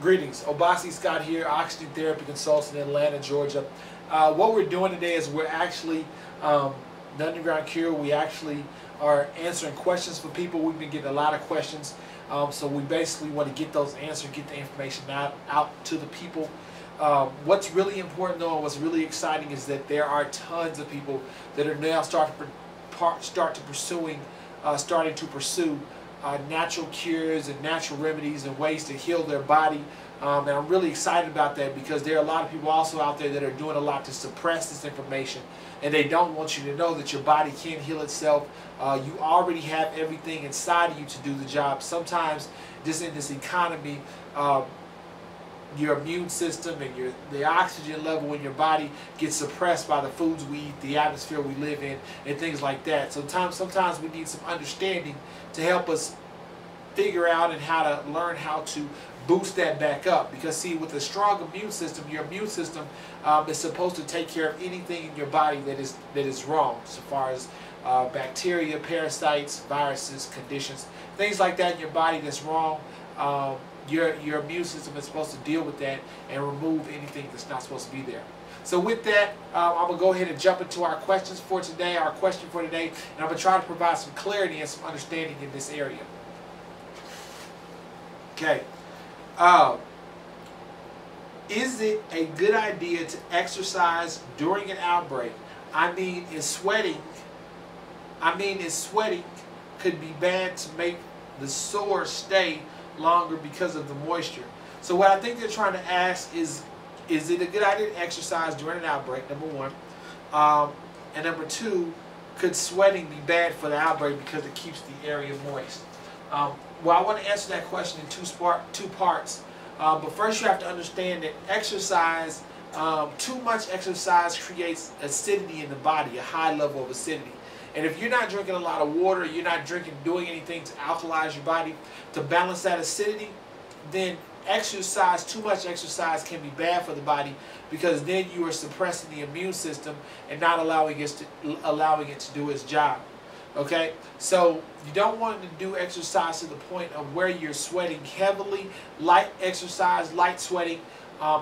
Greetings, Obasi Scott here, oxygen therapy consultant in Atlanta, Georgia. What we're doing today is we're actually, the Underground Cure, we actually are answering questions for people. We've been getting a lot of questions, so we basically want to get those answered, get the information out to the people. What's really important though, and what's really exciting is that there are tons of people that are now starting to pursue natural cures and natural remedies and ways to heal their body. And I'm really excited about that because there are a lot of people also out there that are doing a lot to suppress this information, and they don't want you to know that your body can heal itself. You already have everything inside of you to do the job. Sometimes just in this economy, your immune system and the oxygen level in your body gets suppressed by the foods we eat, the atmosphere we live in, and things like that. Sometimes we need some understanding to help us figure out and how to learn how to boost that back up. Because see, with a strong immune system, your immune system is supposed to take care of anything in your body that is wrong, so far as bacteria, parasites, viruses, conditions, things like that in your body that's wrong. Your immune system is supposed to deal with that and remove anything that's not supposed to be there. So with that, I'm going to go ahead and jump into our questions for today, and I'm going to try to provide some clarity and some understanding in this area. Okay. Is it a good idea to exercise during an outbreak? Is sweating could be bad to make the sore stay longer because of the moisture? So what I think they're trying to ask is it a good idea to exercise during an outbreak, number one? And number two, could sweating be bad for the outbreak because it keeps the area moist? Well, I want to answer that question in two parts. But first you have to understand that exercise, too much exercise creates acidity in the body, a high level of acidity. And if you're not drinking a lot of water, you're not doing anything to alkalize your body to balance that acidity, then too much exercise can be bad for the body, because then you are suppressing the immune system and not allowing it to do its job. Okay, so you don't want to do exercise to the point of where you're sweating heavily. Light exercise, light sweating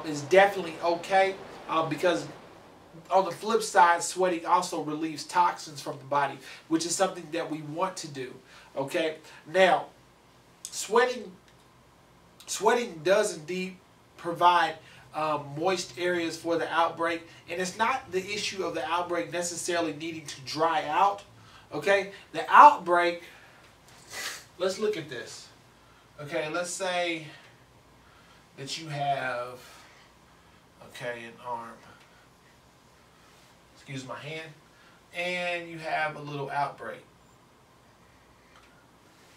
is definitely okay, because on the flip side, sweating also relieves toxins from the body, which is something that we want to do. Okay, now sweating does indeed provide moist areas for the outbreak, and it's not the issue of the outbreak necessarily needing to dry out. Okay, the outbreak, let's look at this. Okay, let's say that you have, an arm, excuse my hand, and you have a little outbreak.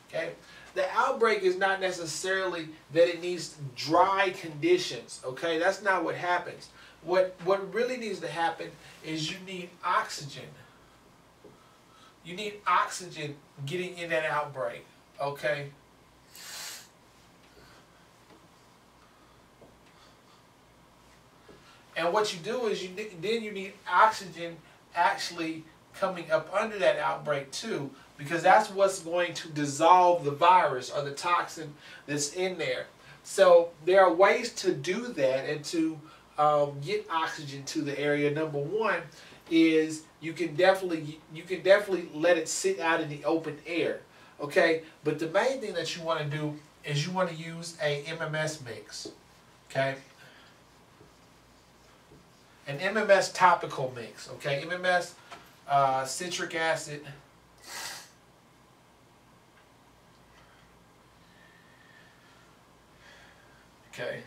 Okay, the outbreak is not necessarily that it needs dry conditions. Okay, that's not what happens. What really needs to happen is you need oxygen. You need oxygen getting in that outbreak, okay? And what you do is you need oxygen actually coming up under that outbreak too, because that's what's going to dissolve the virus or the toxin that's in there. So there are ways to do that and to get oxygen to the area. Number one is you can definitely let it sit out in the open air, okay? But the main thing that you want to do is you want to use a MMS mix, okay? An MMS topical mix, okay? MMS citric acid, okay?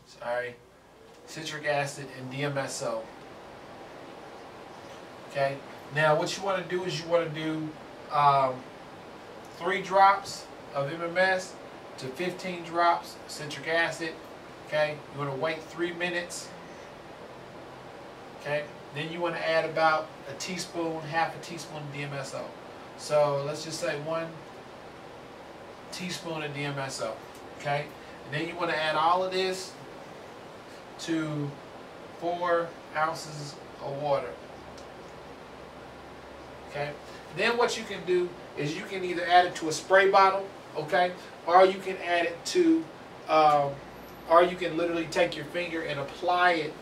Sorry. Citric acid and DMSO. Okay. Now, what you want to do is you want to do 3 drops of MMS to 15 drops of citric acid. Okay. You want to wait 3 minutes. Okay. Then you want to add about a teaspoon, half a teaspoon of DMSO. So let's just say 1 teaspoon of DMSO. Okay. And then you want to add all of this to 4 ounces of water. Okay. Then what you can do is you can either add it to a spray bottle, okay, or you can add it to, or you can literally take your finger and apply it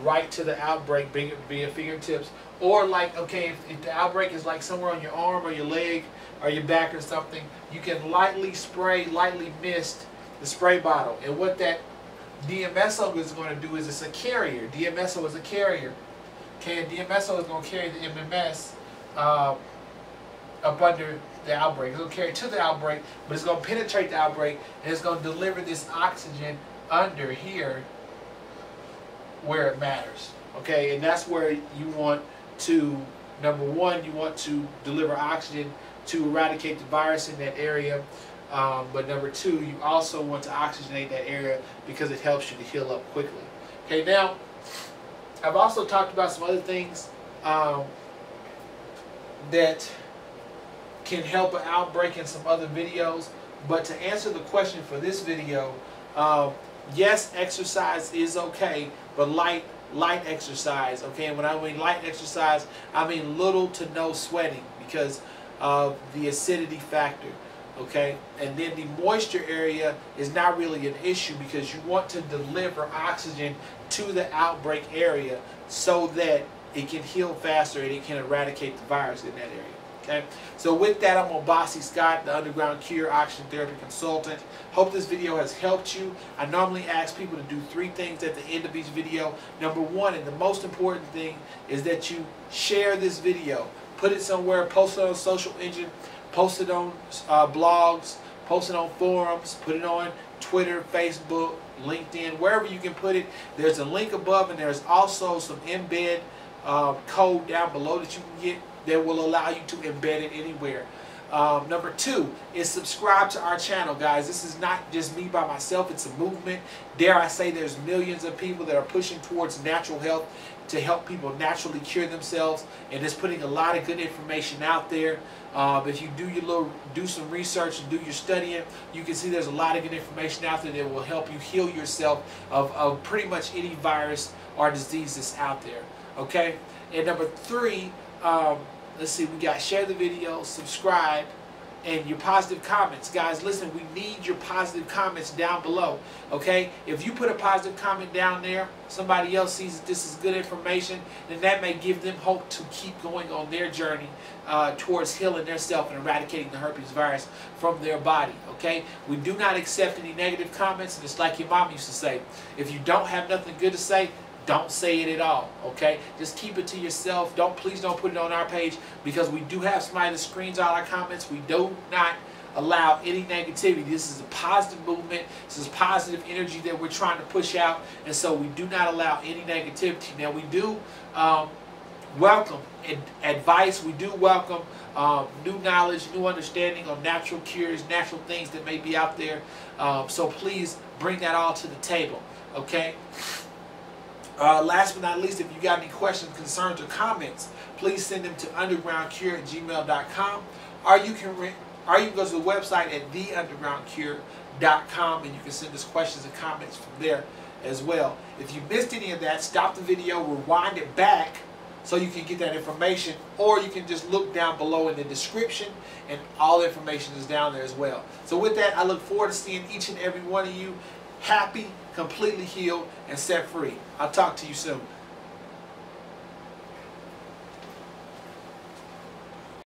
right to the outbreak via fingertips, or like, okay, if the outbreak is like somewhere on your arm or your leg or your back or something, you can lightly spray, lightly mist the spray bottle. And what that DMSO is going to do is it's a carrier. DMSO is a carrier. Okay, and DMSO is going to carry the MMS up under the outbreak. It's going to carry it to the outbreak, but it's going to penetrate the outbreak, and it's going to deliver this oxygen under here where it matters. Okay, and that's where you want to, number one, you want to deliver oxygen to eradicate the virus in that area. But number two, you also want to oxygenate that area because it helps you to heal up quickly. Okay, now, I've also talked about some other things that can help an outbreak in some other videos. But to answer the question for this video, yes, exercise is okay, but light exercise, okay? And when I mean light exercise, I mean little to no sweating because of the acidity factor, okay? And then the moisture area is not really an issue because you want to deliver oxygen to the outbreak area so that it can heal faster and it can eradicate the virus in that area. Okay, so with that, I'm Obasi Scott, the Underground Cure Oxygen Therapy Consultant. Hope this video has helped you. I normally ask people to do 3 things at the end of each video. Number one, and the most important thing, is that you share this video. Put it somewhere, post it on a social engine, post it on blogs, post it on forums, put it on Twitter, Facebook, LinkedIn, wherever you can put it. There's a link above, and there's also some embed code down below that you can get that will allow you to embed it anywhere. Number 2 is subscribe to our channel, guys. This is not just me by myself. It's a movement. Dare I say there's millions of people that are pushing towards natural health to help people naturally cure themselves, and it's putting a lot of good information out there. If you do some research and do your studying, you can see there's a lot of good information out there that will help you heal yourself of pretty much any virus or disease that's out there. Okay? And number 3, let's see, we got share the video, subscribe, and your positive comments. Guys, listen, we need your positive comments down below, okay? If you put a positive comment down there, somebody else sees that this is good information, then that may give them hope to keep going on their journey towards healing themselves and eradicating the herpes virus from their body, okay? We do not accept any negative comments, and it's like your mom used to say, if you don't have nothing good to say, don't say it at all, okay? Just keep it to yourself. Please don't put it on our page because we do have somebody that screens all our comments. We do not allow any negativity. This is a positive movement. This is positive energy that we're trying to push out, and so we do not allow any negativity. Now, we do welcome advice. We do welcome new knowledge, new understanding of natural cures, natural things that may be out there. So please bring that all to the table, okay? Last but not least, if you got any questions, concerns, or comments, please send them to undergroundcure@gmail.com, or you can go to the website at theundergroundcure.com, and you can send us questions and comments from there as well. If you missed any of that, stop the video, rewind it back so you can get that information, or you can just look down below in the description, and all the information is down there as well. So with that, I look forward to seeing each and every one of you happy, completely healed, and set free. I'll talk to you soon.